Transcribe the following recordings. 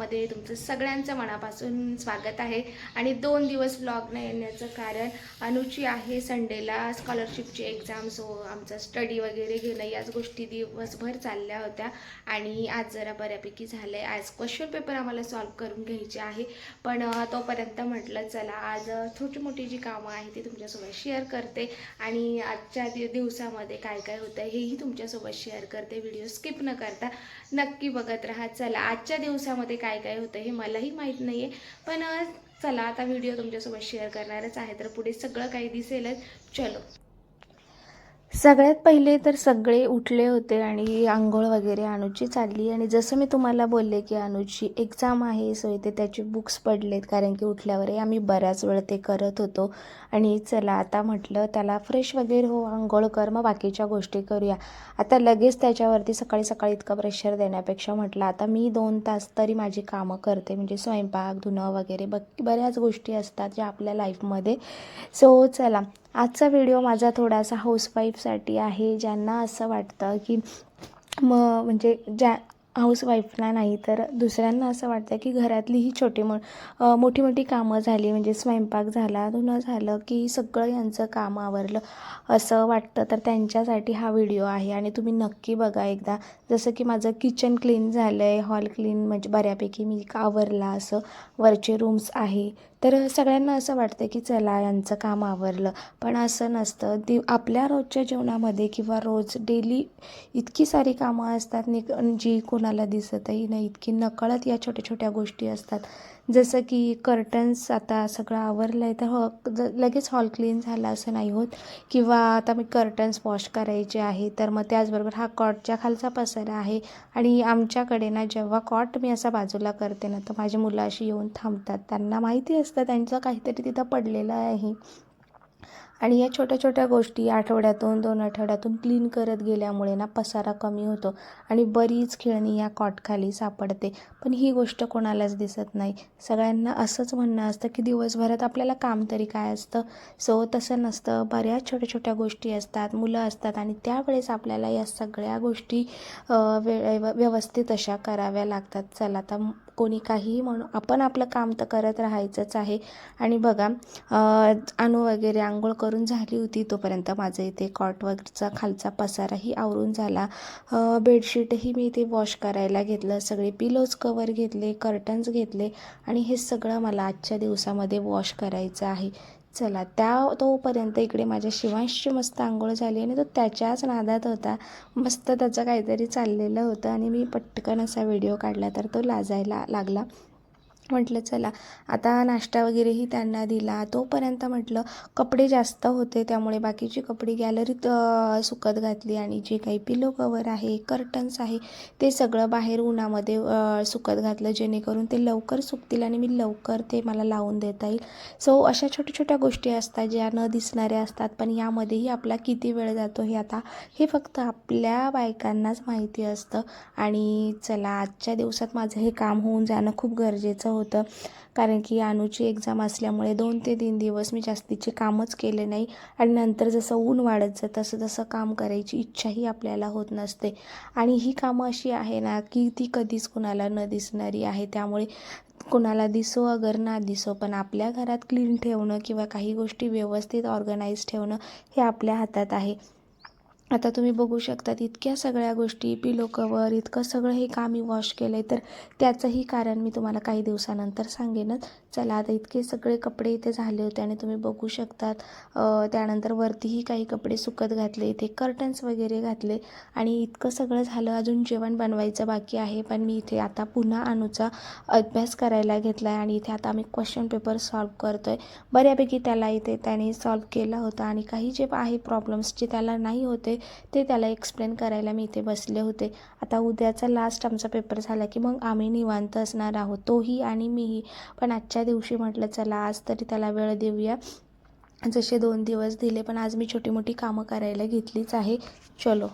व्लॉगमध्ये तुमचं सगळ्यांचं मनापासून स्वागत आहे। आणि 2 दिवस व्लॉग न येण्याचं कारण अनुची आहे संडेला स्कॉलरशिपची एक्झाम, सो आमचा स्टडी वगैरे घेणं याच गोष्टी दिवसभर चालल्या होत्या। आणि आज जरा बऱ्यापैकी झालं आहे। आज क्वेश्चन पेपर आम्हाला सॉल्व करून घ्यायचे आहे, पण तोपर्यंत म्हटलं चला आज छोटी मोठी जी कामं आहे ती तुमच्यासोबत शेअर करते आणि आजच्या दिवसामध्ये काय काय होतं हेही तुमच्यासोबत शेअर करते। व्हिडिओ स्किप न करता नक्की बघत राहा। चला आजच्या दिवसामध्ये काय काय होतं हे मलाही माहीत नाही आहे, पण चला आता व्हिडिओ तुमच्यासोबत शेअर करणारच आहे, तर पुढे सगळं काही दिसेलच। चलो, सगळ्यात पहिले तर सगळे उठले होते आणि आंघोळ वगैरे अनुची चालली। आणि जसं मी तुम्हाला बोलले की अनुची एक्झाम आहे, सो इथे त्याचे बुक्स पडलेत, कारण की उठल्यावरही आम्ही बऱ्याच वेळ ते करत होतो। आणि चला आता म्हटलं त्याला फ्रेश वगैरे हो, आंघोळ कर, मग बाकीच्या गोष्टी करूया। आता लगेच त्याच्यावरती सकाळी सकाळी इतकं प्रेशर देण्यापेक्षा म्हटलं आता मी 2 तास तरी माझी कामं करते, म्हणजे स्वयंपाक धुणं वगैरे बऱ्याच गोष्टी असतात ज्या आपल्या लाईफमध्ये। सो चला, आजचा व्हिडिओ माझा थोडासा हाऊसवाईफसाठी आहे, ज्यांना असं वाटतं की म्हणजे ज्या हाऊसवाईफला नाही तर दुसऱ्यांना असं वाटतं की घरातली ही मोठी मोठी कामं झाली, म्हणजे स्वयंपाक झाला, धुणं झालं की सगळं यांचं काम आवरलं असं वाटतं, तर त्यांच्यासाठी हा व्हिडिओ आहे। आणि तुम्ही नक्की बघा एकदा। जसं की माझं किचन क्लीन झालं आहे, हॉल क्लीन म्हणजे बऱ्यापैकी मी आवरला, असं वरचे रूम्स आहे, तर सगळ्यांना असं वाटतं की चला यांचं काम आवरलं, पण असं नसतं। आपल्या रोजच्या जीवनामध्ये किंवा रोज डेली इतकी सारी कामं असतात जी कोणाला दिसतही नाही, इतकी नकळत या छोट्या छोट्या गोष्टी असतात। जसं की कर्टन्स आता सगळं आवरलं आहे तर लगेच हॉल क्लीन झाला असं नाही होत, किंवा आता मी कर्टन्स वॉश करायचे आहे, तर मग त्याचबरोबर हा कॉटच्या खालचा पसारा आहे। आणि आमच्याकडे ना जेव्हा कॉट मी असा बाजूला करते ना, तर माझी मुलं अशी येऊन थांबतात, त्यांना माहिती असतं त्यांचं काहीतरी तिथं पडलेलं आहे। आणि या छोट्या छोट्या गोष्टी आठवड्यातून 2 आठवड्यातून क्लीन करत गेल्यामुळे ना पसारा कमी होतो आणि बरीच खेळणी या कॉटखाली सापडते, पण ही गोष्ट कोणालाच दिसत नाही। सगळ्यांना असंच म्हणणं असतं की दिवसभरात आपल्याला काम तरी काय असतं, सो तसं नसतं। बऱ्याच छोट्या छोट्या गोष्टी असतात, मुलं असतात, आणि त्यावेळेस आपल्याला या सगळ्या गोष्टी व्यवस्थित अशा कराव्या लागतात। चला आता कोणी काहीही म्हणून आपण आपलं काम तर करत राहायचंच आहे। आणि बघा, अनु वगैरे आंघोळ करून झाली होती, तोपर्यंत माझं इथे कॉटवरचा खालचा पसाराही आवरून झाला। बेडशीटही मी इथे वॉश करायला घेतलं, सगळे पिलोज कवर घेतले, कर्टन्स घेतले, आणि हे सगळं मला आजच्या दिवसामध्ये वॉश करायचं आहे। चला तोपर्यंत इकडे माझ्या शिवांशची मस्त आंघोळ झाली आणि तो त्याच्याच नादात होता, मस्त त्याचं काहीतरी चाललेलं होतं, आणि मी पटकन असा व्हिडिओ काढला तर तो लाजायला लागला। म्हटलं चला आता नाश्ता वगैरेही त्यांना दिला, तोपर्यंत म्हटलं कपडे जास्त होते त्यामुळे बाकीची कपडे गॅलरीत सुकत घातली, आणि जे काही पिलो कवर आहे, कर्टन्स आहे, ते सगळं बाहेर उन्हामध्ये सुकत घातलं, जेणेकरून ते लवकर सुकतील आणि मी लवकर ते मला लावून देता येईल। सो अशा छोट्या छोट्या गोष्टी असतात ज्या न दिसणाऱ्या असतात, पण यामध्येही आपला किती वेळ जातो हे फक्त आपल्या बायकांनाच माहिती असतं। आणि चला आजच्या दिवसात माझं हे काम होऊन जाणं खूप गरजेचं होतं, कारण की अनुची एक्झाम असल्यामुळे 2 ते 3 दिवस मी जास्तीचे कामच केले नाही। आणि नंतर जसं ऊन वाढत जातं तसं तसं काम करायची इच्छाही आपल्याला होत नसते। आणि ही कामं अशी आहे ना की ती कधीच कुणाला न दिसणारी आहे, त्यामुळे कुणाला दिसो अगर ना दिसो, पण आपल्या घरात क्लीन ठेवणं किंवा काही गोष्टी व्यवस्थित ऑर्गनाईज ठेवणं हे आपल्या हातात आहे। आता तुम्ही बघू शकतात इतक्या सगळ्या गोष्टी, पिलो कवर, इतकं सगळं हे काम मी वॉश केलं आहे, तर त्याचंही कारण मी तुम्हाला काही दिवसानंतर सांगेनच। चला आता इतके सगळे कपडे इथे झाले होते आणि तुम्ही बघू शकतात, त्यानंतर वरतीही काही कपडे सुकत घातले, इथे कर्टन्स वगैरे घातले, आणि इतकं सगळं झालं। अजून जेवण बनवायचं बाकी आहे, पण मी इथे आता पुन्हा अनुचा अभ्यास करायला घेतला आहे, आणि इथे आता आम्ही क्वेश्चन पेपर सॉल्व करतो आहे। बऱ्यापैकी त्याने सॉल्व केला होता, आणि काही जे आहे प्रॉब्लेम्स जे त्याला नाही होते ते त्याला एक्सप्लेन करायला मी इथे बसले होते। आता उद्याचा लास्ट आमचा पेपर झाला की मग आम्ही निवांत असणार आहोत, तोही आणि मीही। पण आजच्या दिवशी म्हटलं चला आज तरी त्याला वेळ देऊया, जसे 2 दिवस दिले, पण आज मी छोटी मोठी कामं करायला घेतलीच आहे। चलो,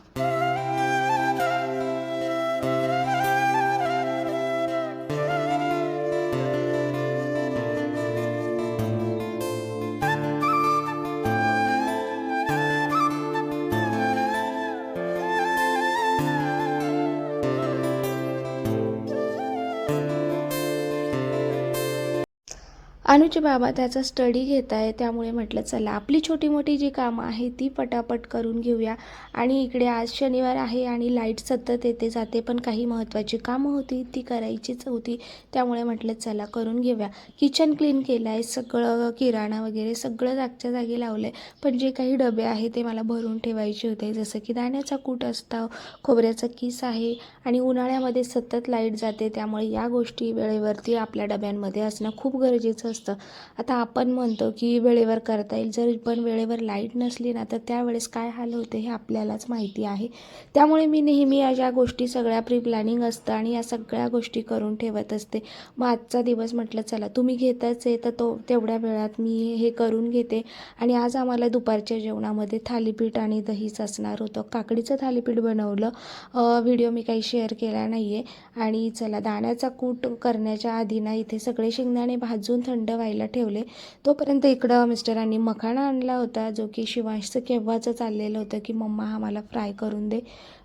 अनुचे बाबा त्याचा स्टडी घेत आहे, त्यामुळे म्हटलं चला आपली छोटी मोठी जी कामं आहे ती पटापट करून घेऊया. आणि इकडे आज शनिवार आहे आणि लाईट सतत येते जाते, पण काही महत्त्वाची कामं होती ती करायचीच होती, त्यामुळे म्हटलं चला करून घेऊया. किचन क्लीन केलं आहे, सगळं किराणा वगैरे सगळं जागच्या जागी लावलं आहे, पण जे काही डबे आहे ते मला भरून ठेवायचे होते, जसं की दाण्याचा कूट असतो, खोबऱ्याचा किस आहे, आणि उन्हाळ्यामध्ये सतत लाईट जाते, त्यामुळे या गोष्टी वेळेवरती आपल्या डब्यांमध्ये असणं खूप गरजेचं असतं. आता आपण म्हणतो की वेळेवर करता येईल, जर पण वेळेवर लाईट नसली ना तर त्यावेळेस काय हाल होते हे आपल्यालाच माहिती आहे. त्यामुळे मी नेहमी या गोष्टी सगळ्या प्री प्लॅनिंग असतं आणि या सगळ्या गोष्टी करून ठेवत असते. मग आजचा दिवस म्हटलं चला तुम्ही घेताच आहे तर तेवढ्या वेळात मी हे करून घेते. आणि आज आम्हाला दुपारच्या जेवणामध्ये थालीपीठ आणि दहीच असणार होतं. काकडीचं थालीपीठ बनवलं, व्हिडिओ मी काही शेअर केला नाही आहे. आणि चला दाण्याचा कूट करण्याच्या आधी ना इथे सगळे शेंगदाणे भाजून थंड व्हायला ठेवले. तोपर्यंत इकडं मिस्टरांनी मखाणा आणला होता, जो की शिवांशचं केव्हाचं चाललेलं होतं की मम्मा हा मला फ्राय करून दे,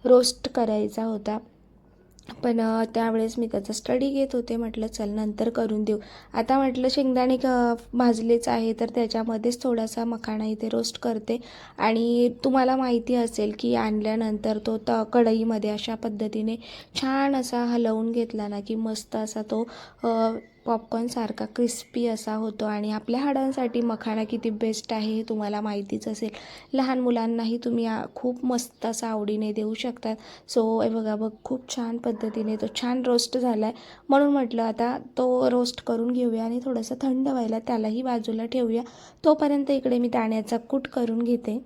रोस्ट करायचा होता. पण त्यावेळेस मी त्याचा स्टडी घेत होते, म्हटलं चल नंतर करून देऊ. आता म्हटलं शेंगदाणे भाजलेच आहे तर त्याच्यामध्येच थोडासा मखाणा इथे रोस्ट करते. आणि तुम्हाला माहिती असेल की आणल्यानंतर तो कढईमध्ये अशा पद्धतीने छान असा हलवून घेतला ना की मस्त असा तो पॉपकॉर्नसारखा क्रिस्पी असा होतो. आणि आपल्या हाडांसाठी मखाणा किती बेस्ट आहे हे तुम्हाला माहितीच असेल. लहान मुलांनाही तुम्ही खूप मस्त असा आवडीने देऊ शकतात. सो हे बघा खूप छान पद्धतीने तो छान रोस्ट झाला आहे, म्हणून म्हटलं आता तो रोस्ट करून घेऊया आणि थोडंसं थंड व्हायला त्यालाही बाजूला ठेवूया. तोपर्यंत इकडे मी दाण्याचा कूट करून घेते.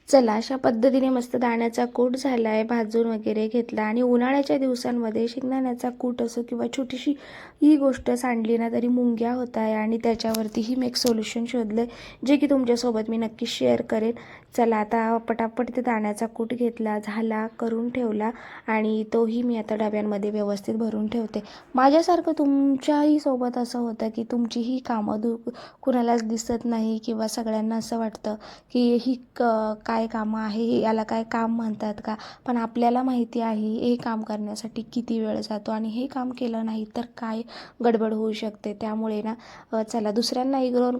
चला अशा पद्धतीने मस्त दाण्याचा कूट झाला आहे, भाजून वगैरे घेतला. आणि उन्हाळ्याच्या दिवसांमध्ये शेंगदाण्याचा कूट असो किंवा छोटीशी ही गोष्ट सांडली ना तरी मुंग्या होत आहे, आणि त्याच्यावरतीही मी एक सोल्युशन शोधलं जे की तुमच्यासोबत मी नक्की शेअर करेन. चला आता पटापट ते दाण्याचा कूट घेतला, झाला, करून ठेवला, आणि तोही मी आता डब्यांमध्ये व्यवस्थित भरून ठेवते. माझ्यासारखं तुमच्याही सोबत असं होतं की तुमची ही कामं कुणालाच दिसत नाही, किंवा सगळ्यांना असं वाटतं की ही काय कामं आहे, याला काय काम म्हणतात का? पण आपल्याला माहिती आहे हे काम करण्यासाठी किती वेळ जातो, आणि हे काम केलं नाही तर काय गडबड होऊ शकते. त्यामुळे ना चला दुसऱ्यांना इग्नोर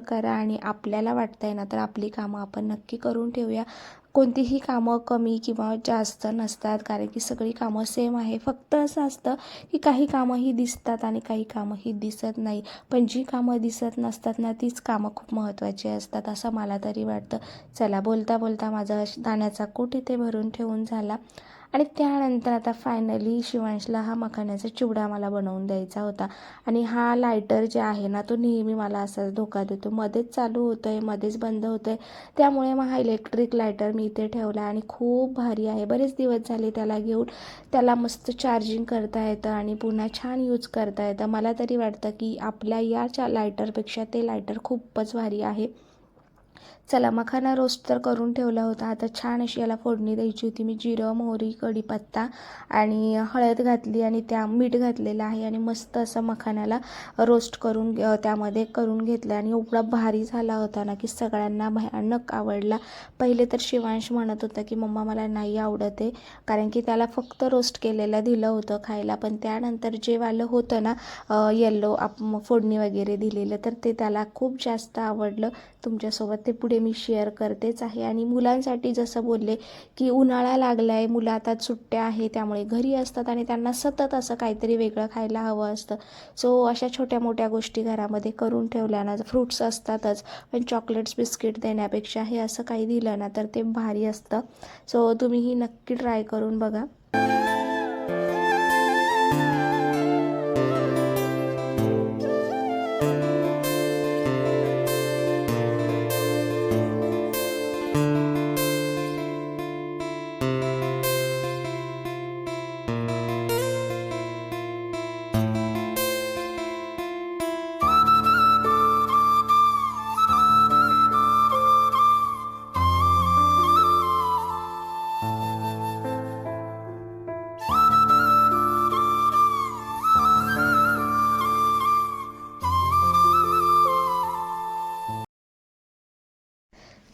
करा आणि आपल्याला वाटतंय ना तर आपली कामं आपण नक्की करून ठेवूया. कोणतीही कामं कमी किंवा जास्त नसतात, कारण की सगळी कामं सेम आहे. फक्त असं असतं की काही कामं ही दिसतात आणि काही कामं ही दिसत नाही, पण जी कामं दिसत नसतात ना तीच कामं खूप महत्त्वाची असतात असं मला तरी वाटतं. चला बोलता बोलता माझा दाण्याचा कूट इथे भरून ठेवून झाला. आणि त्यानंतर आता फायनली शिवांशला हा मखाण्याचा चिवडा मला बनवून द्यायचा होता. आणि हा लायटर जे आहे ना तो नेहमी मला असाच धोका देतो, मध्येच चालू होतं आहे, मध्येच बंद होतं आहे. त्यामुळे मग हा इलेक्ट्रिक लायटर मी इथे ठेवला, आणि खूप भारी आहे. बरेच दिवस झाले त्याला घेऊन. त्याला मस्त चार्जिंग करता येतं आणि पुन्हा छान यूज करता येतं. मला तरी वाटतं की आपल्या या लायटरपेक्षा ते लायटर खूपच भारी आहे. चला मखाना रोस्ट तर करून ठेवला होता, आता छान अशी याला फोडणी द्यायची होती. मी जिरं, मोहरी, कढीपत्ता आणि हळद घातली, आणि मीठ घातलेलं आहे, आणि मस्त असं मखाण्याला रोस्ट करून त्यामध्ये करून घेतलं. आणि एवढा भारी झाला होता ना की सगळ्यांना भयानक आवडला. पहिले तर शिवांश म्हणत होता की मम्मा मला नाही आवडत आहे, कारण की त्याला फक्त रोस्ट केलेलं दिलं होतं खायला. पण त्यानंतर जे वालं होतं ना येल्लो फोडणी वगैरे दिलेलं, तर ते त्याला खूप जास्त आवडलं. तुमच्यासोबत ते पुढे मी शेअर करतेच आहे. आणि मुलांसाठी जसं बोलले की उन्हाळा लागला आहे, मुलं आता सुट्ट्या आहे त्यामुळे घरी असतात आणि त्यांना सतत असं काहीतरी वेगळं खायला हवं असतं. सो अशा छोट्या मोठ्या गोष्टी घरामध्ये करून ठेवल्या ना, फ्रूट्स असतातच, पण चॉकलेट्स बिस्किट देण्यापेक्षा हे असं काही दिलं ना तर ते भारी असतं. सो तुम्हीही नक्की ट्राय करून बघा.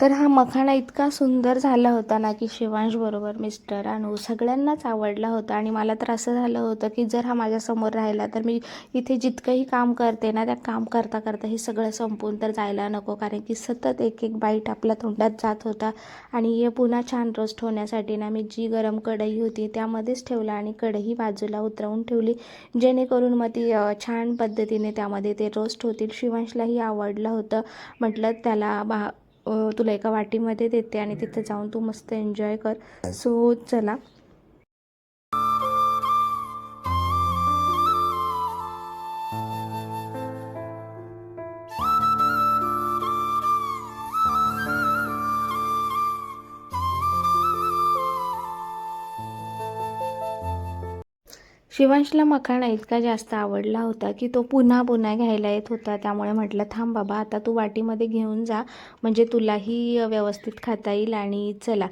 तर हा मखाणा इतका सुंदर झाला होता ना की शिवांशबरोबर मिस्टर अनु सगळ्यांनाच आवडला होता. आणि मला तर असं झालं होतं की जर हा माझ्यासमोर राहिला तर मी इथे जितकंही काम करते ना, त्या काम करता करता हे सगळं संपून तर जायला नको, कारण की सतत एक एक बाईट आपल्या तोंडात जात होता. आणि हे पुन्हा छान रोस्ट होण्यासाठी ना मी जी गरम कढई होती त्यामध्येच ठेवला आणि कढई बाजूला उतरवून ठेवली, जेणेकरून मग ती छान पद्धतीने त्यामध्ये ते रोस्ट होतील. शिवांशलाही आवडलं होतं. म्हटलं त्याला तुला एका वाटीमध्ये देते आणि तिथे जाऊन तू मस्त एन्जॉय कर. सो चला. शिवांशला मखाणा इतका जास्त आवडला होता की तो पुन्हा पुन्हा घ्यायला येत होता. त्यामुळे म्हटलं थांब बाबा, आता तू वाटीमध्ये घेऊन जा, म्हणजे तुलाही व्यवस्थित खाता येईल. आणि चला,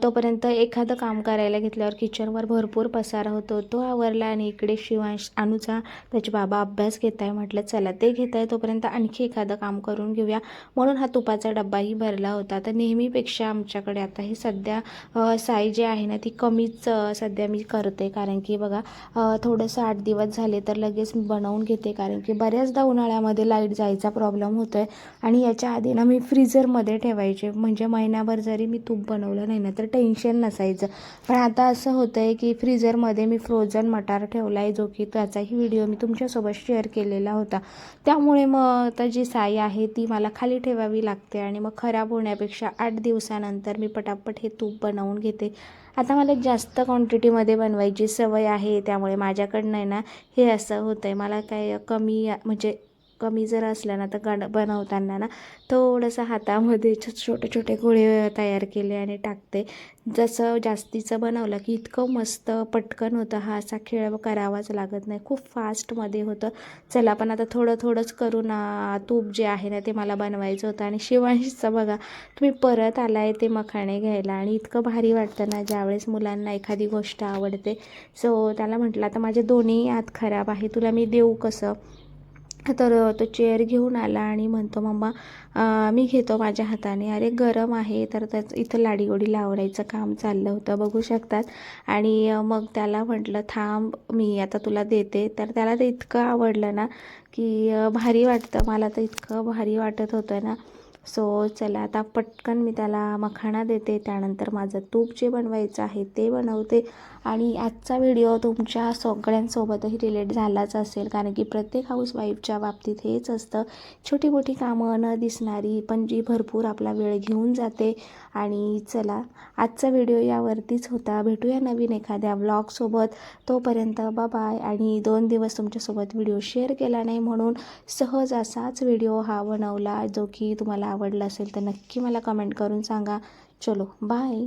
तोपर्यंत एखादं काम करायला घेतल्यावर किचनवर भरपूर पसारा होतो, तो आवरला. आणि इकडे शिवांश अनुचा त्याचे बाबा अभ्यास घेत आहे. म्हटलं चला ते घेत आहे तोपर्यंत आणखी एखादं काम करून घेऊया, म्हणून हा तुपाचा डब्बाही भरला होता. तर नेहमीपेक्षा आमच्याकडे आता हे सध्या साई जे आहे ना ती कमीच सध्या मी करते, कारण की बघा थोडंसं 8 दिवस झाले तर लगेच मी बनवून घेते, कारण की बऱ्याचदा उन्हाळ्यामध्ये लाईट जायचा प्रॉब्लेम होतो आहे. आणि याच्या आधी ना मी फ्रीझरमध्ये ठेवायचे, म्हणजे महिनाभर जरी मी तूप बनवलं नाही ना तर टेन्शन नसायचं. पण आता असं होतं आहे की फ्रीझरमध्ये मी फ्रोझन मटार ठेवला आहे, जो की त्याचाही व्हिडिओ मी तुमच्यासोबत शेअर केलेला होता. त्यामुळे मग आता जी साई आहे ती मला खाली ठेवावी लागते, आणि मग खराब होण्यापेक्षा 8 दिवसानंतर मी पटापट हे तूप बनवून घेते. आता मला जास्त क्वांटिटीमध्ये बनवायची सवय आहे, त्यामुळे माझ्याकडनं आहे ना हे असं होतं आहे. मला काय म्हणजे कमी जर असलं ना तर बनवताना ना थोडंसं हातामध्ये छोटे छोटे गोळे तयार केले आणि टाकते. जसं जास्तीचं बनवलं की इतकं मस्त पटकन होतं, हा असा खेळ करावाच लागत नाही, खूप फास्टमध्ये होतं. चला, पण आता थोडं थोडंच करून तूप जे आहे ना ते मला बनवायचं होतं. आणि शिवांशचं बघा, तुम्ही परत आला आहे ते मखाणे घ्यायला, आणि इतकं भारी वाटतं ना ज्यावेळेस मुलांना एखादी गोष्ट आवडते. सो त्याला म्हटलं आता माझे दोन्ही हात खराब आहे, तुला मी देऊ कसं. तर तो चेअर घेऊन आला आणि म्हणतो मम्मा मी घेतो माझ्या हाताने. अरे गरम आहे, तर त्याचं इथं लाडीगोडी लावण्याचं काम चाललं होतं, बघू शकतात. आणि मग त्याला म्हटलं थांब मी आता तुला देते. तर त्याला ते इतकं आवडलं ना की भारी वाटतं, मला तर इतकं भारी वाटत होतं ना. सो चला, आता पटकन मी त्याला मखाणा देते, त्यानंतर माझं तूप जे बनवायचं आहे ते बनवते. आणि आजचा व्हिडिओ तुमच्या सगळ्यांसोबतही रिलेट झालाच असेल, कारण की प्रत्येक हाऊसवाईफच्या बाबतीत हेच असतं, छोटी मोठी कामं न दिसणारी पण जी भरपूर आपला वेळ घेऊन जाते. आणि चला, आजचा व्हिडिओ यावरतीच होता. भेटूया नवीन एखाद्या व्लॉगसोबत, तोपर्यंत बाय. आणि 2 दिवस तुमच्यासोबत व्हिडिओ शेअर केला नाही, म्हणून सहज असाच व्हिडिओ हा बनवला, जो की तुम्हाला आवडला असेल तर नक्की मला कमेंट करून सांगा. चलो बाय.